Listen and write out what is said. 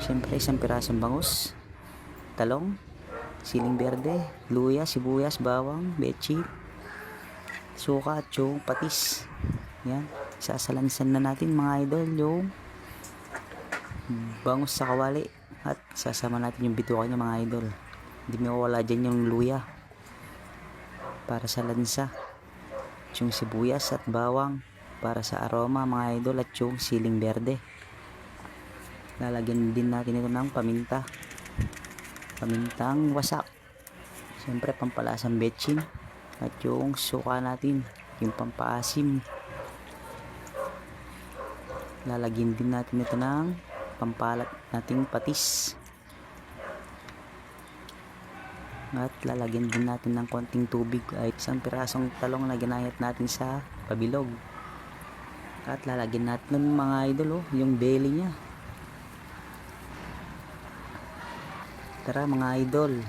Siyempre isang pirasong bangus, talong, siling berde, luya, sibuyas, bawang, betchin, suka at yung patis. Yan, sasalansan na natin mga idol yung bangus sa kawali at sasama natin yung bituka niya mga idol. Hindi mawala dyan yung luya para sa lansa, yung sibuyas at bawang para sa aroma mga idol, at yung siling berde. Lalagyan din natin ito ng pamintang wasak, siyempre pampalasang betchin, at yung suka natin, yung pampaasim. Lalagyan din natin ito ng pampalat nating patis, at lalagyan din natin ng konting tubig ay isang pirasong talong na ginayat natin sa pabilog. At lalagyan natin ng mga idol yung belly nya. Tara mga idol,